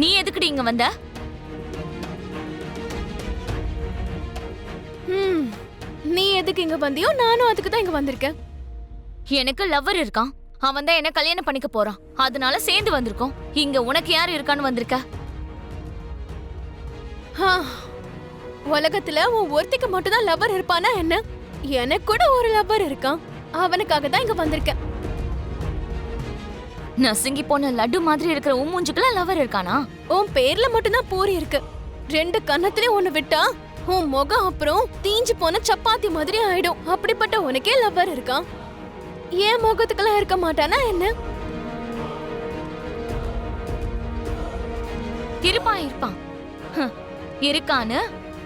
நீ எதுக்குடி இங்க வந்த? நீ எதுக்கு இங்க வந்தியோ நானும் அதுக்கு தான் இங்க வந்திருக்கேன். எனக்கு லவ்வர் இருக்கான். அவன் தான் என்ன கல்யாணம் பண்ணிக்க போறான். அதனால சேர்ந்து வந்திருக்கோம். இங்க உனக்கு யாரு இருக்கான்னு வந்திருக்க? உலகத்துல உன் ஒருத்திக்கு மட்டும் தான் லவ்வர் இருப்பானா என்ன? எனக்கு கூட ஒரு லவ்வர் இருக்கான். அவனுக்காக தான் இங்க வந்திருக்கேன். நசுங்கி போன லட்டு மாதிரி இருக்கிற உன் மூஞ்சுக்குலாம் லவ்வர் இருக்கானா? உன் பேர்ல மட்டும் தான் பூரி இருக்கு. 2 கன்னத்திலே ஒண்ணு விட்டா உன் முகம் அப்புறம் தீஞ்சு போன சப்பாத்தி மாதிரி ஆயிடும். அப்படிப்பட்ட உனக்கே லவ்வர் இருக்கான். ஏன் முகத்துக்கெல்லாம் இருக்க மாட்டானா என்ன? இருப்பான். இருக்கான்னு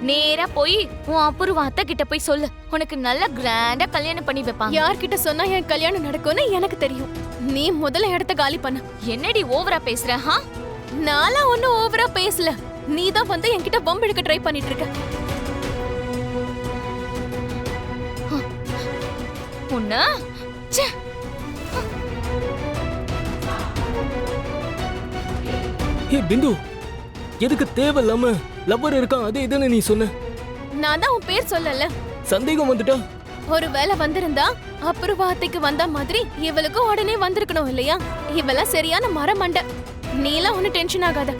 நேரா போய் உன் அப்புறம் அத்தை கிட்ட போய் சொல்லு. உனக்கு நல்ல கிராண்டா கல்யாணம் பண்ணி வைப்பாங்க. யார்கிட்ட சொன்னா என் கல்யாணம் நடக்கும்னு எனக்கு தெரியும். நீ முதல்ல இடத்த காலி பண்ண. என்னடி ஓவரா பேசுற? நானா ஒன்னும் ஓவரா பேசல. நீ தான் வந்து என்கிட்ட பம்பு எடுக்க ட்ரை பண்ணிட்டு இருக்க. உன்ன பிந்து, எதுக்கு தேவையில்லாம லவ்வர் இருக்கான் அது இதுன்னு நீ சொன்ன? நான் தான் உன் பேர் சொல்லல. சந்தேகம் வந்துட்டா? ஒருவேளை வந்திருந்தா அப்புறவாத்தைக்கு வந்த மாதிரி இவளுக்கும் உடனே வந்திருக்கணும் இல்லையா? இவெல்லாம் சரியான மரமண்டை. நீலாம் ஒன்னும் டென்ஷன் ஆகாத.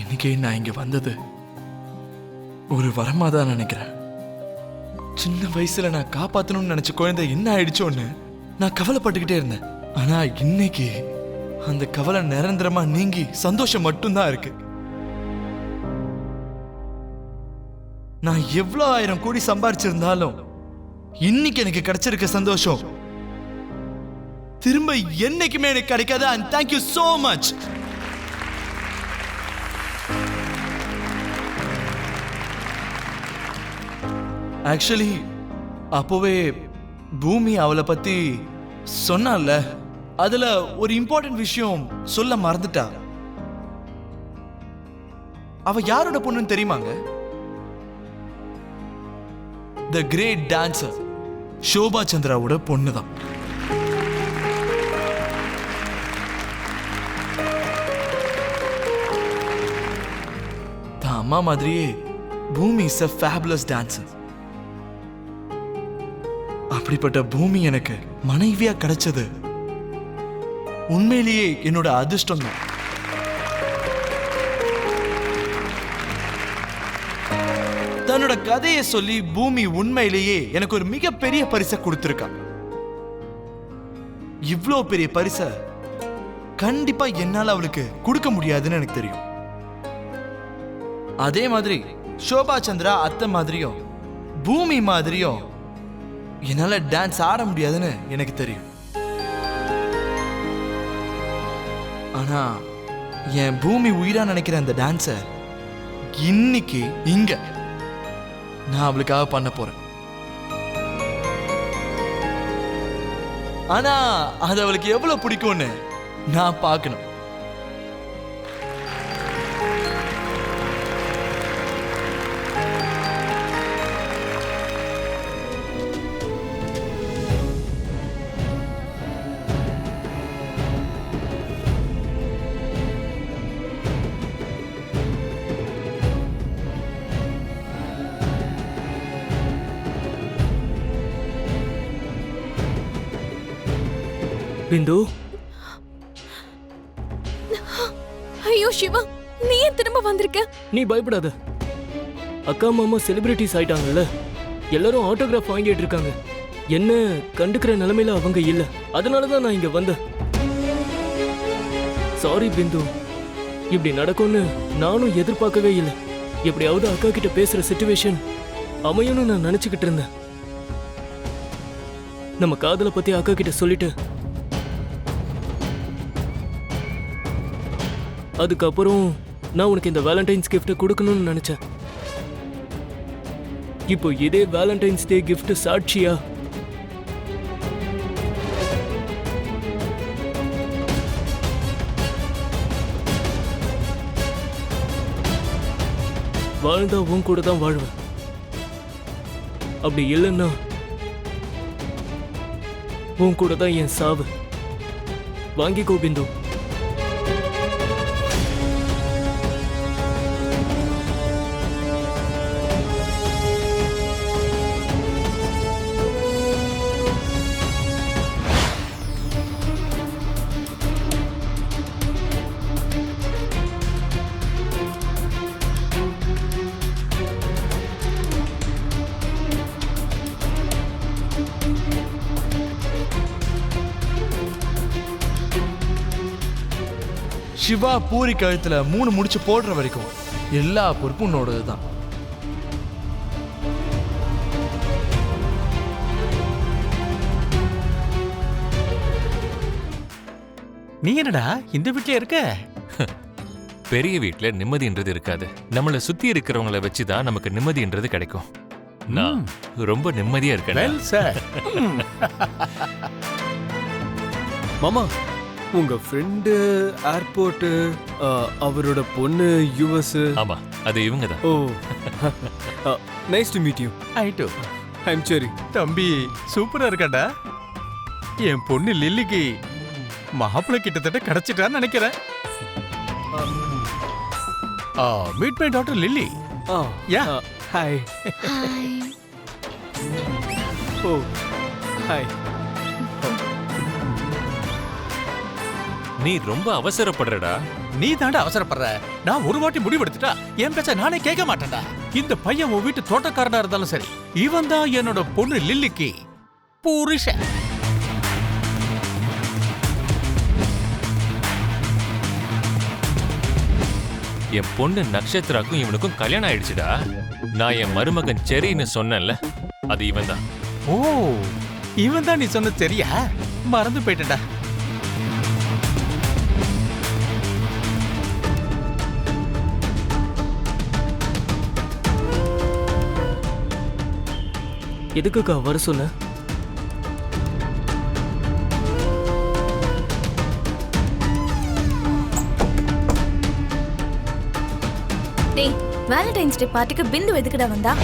இன்னைக்கு நான் இங்க வந்தது ஒரு வரமா தான் நினைக்கிறேன். சின்ன வயசுல நான் காப்பாத்தணும்னு நினைச்ச குழந்தை என்ன ஆயிடுச்சோன்னு நான் கவலைப்பட்டுக்கிட்டே இருந்தேன். ஆனா இன்னைக்கு அந்த கவலை நிரந்தரமா நீங்கி சந்தோஷம் மட்டும்தான் இருக்கு. நான் எவ்வளவு 1000 கோடி சம்பாரிச்சிருந்தாலும் இன்னைக்கு எனக்கு கிடைச்சிருக்க சந்தோஷம் திரும்ப என்னைக்குமே எனக்கு கிடைக்காது. and thank you so much. Actually அப்போவே பூமி அவளை பத்தி சொன்னால, அதுல ஒரு இம்பார்ட்டன்ட் விஷயம் சொல்ல மறந்துட்டா. அவ யாரோட பொண்ணுன்னு தெரியுமாங்க? தி கிரேட் டான்சர் ஷோபா சந்திராவோட பொண்ணுதான். தான் அம்மா மாதிரியே பூமி இஸ் a fabulous dancer. அப்படிப்பட்ட பூமி எனக்கு மனைவியா கிடைச்சது உண்மையிலேயே என்னோட அதிர்ஷ்டம் தான். தன்னோட கதையை சொல்லி பூமி உண்மையிலேயே எனக்கு ஒரு மிகப்பெரிய பரிசை கொடுத்திருக்கா. இவ்வளோ பெரிய பரிசை கண்டிப்பா என்னால அவளுக்கு கொடுக்க முடியாதுன்னு எனக்கு தெரியும். அதே மாதிரி ஷோபா சந்திரா அத்தை மாதிரியும் பூமி மாதிரியும் என்னால டான்ஸ் ஆட முடியாதுன்னு எனக்கு தெரியும். ஆனா என் பூமி உயிரா நினைக்கிற அந்த டான்ஸ இன்னைக்கு இங்க நான் அவளுக்காக பண்ண போறேன். ஆனா அது அவளுக்கு எவ்வளவு பிடிக்கும்னு நான் பார்க்கணும். பிந்து, ஐயோ சிவா, நீ ஏன் திரும்ப வந்திருக்க? நீ பயப்படாத. அக்கா மாமா செலிபிரிட்டிஸ் ஆயிட்டாங்கல்ல, எல்லாரும் ஆட்டோகிராஃப் வாங்கிட்டு இருக்காங்க. என்ன கண்டுக்கிற நிலைமையில அவங்க இல்ல. அதனாலதான் நான் இங்க வந்தேன். சாரி பிந்து, இப்படி நடக்கும்னு நானும் எதிர்பார்க்கவே இல்லை. எப்படியாவது அக்கா கிட்ட பேசுற சிச்சுவேஷன் அமையும்னு நான் நினைச்சுக்கிட்டு இருந்தேன். நம்ம காதலை பத்தி அக்கா கிட்ட சொல்லிட்டு அதுக்கப்புறம் நான் உனக்கு இந்த வேலண்டைன்ஸ் கிஃப்ட் கொடுக்கணும்னு நினைச்சேன். இப்போ இதே வேலண்டைன்ஸ் டே கிஃப்ட் சாட்சியா வாழ்ந்தா உன் கூட தான் வாழ்வேன். அப்படி இல்லைன்னா உன் கூட தான் என் சாவு. வாங்கிக்கோ பிந்து. சிவா பூரி கழுத்துல 3 முடிச்சு போடுற வரைக்கும் எல்லா பொறுப்பும் உன்னோடது தான். நீ என்னடா இந்த வீட்லயே இருக்க? பெரிய வீட்ல நிம்மதின்றது இருக்காது. நம்மளை சுத்தி இருக்கிறவங்கள வச்சுதான் நமக்கு நிம்மதின்றது கிடைக்கும். நான் ரொம்ப நிம்மதியா இருக்கேன். Well sir. மாமா, உங்க ஃப்ரெண்டு ஏர்போர்ட், அவரோட பொண்ணு யுஎஸ். ஆமா, அது இவங்க தான். Oh, nice to meet you. ஐட்டோ ஐம் சரி. தம்பி சூப்பரா இருக்காடா. என் பொண்ணு லில்லிக்கு மாப்பிள்ளை கிட்டத்தட்ட கிடைச்சிட்டான்னு நினைக்கிறேன். Meet my doctor Lilly. Yeah hi. Hi. Oh hi. நீ ரொம்ப அவசரப்படுறடா. நீ தாண்டா அவசரப்படுற. நான் ஒரு வாட்டி முடிவெடுத்துட்டா என் பேச்ச நானே கேட்க மாட்டேன்டா. இந்த பையன் உன் வீட்டு தோட்டக்காரனா இருந்தாலும் சரி, இவன் தான் என்னோட பொண்ணு லில்லிக்கு புருஷன். என் பொண்ணு நக்ஷத்ராக்கும் இவனுக்கும் கல்யாணம் ஆயிடுச்சுடா. நான் என் மருமகன் செரின்னு சொன்னேன்ல, அது இவன் தான். ஓ, இவன் தான் நீ சொன்ன சரியா? மறந்து போயிட்டேன்டா. எதுக்குக்கா வர சொன்ன? டேய், வேலண்டைன்ஸ் டே பார்ட்டிக்கு பிந்து எதுக்குடா வந்தா?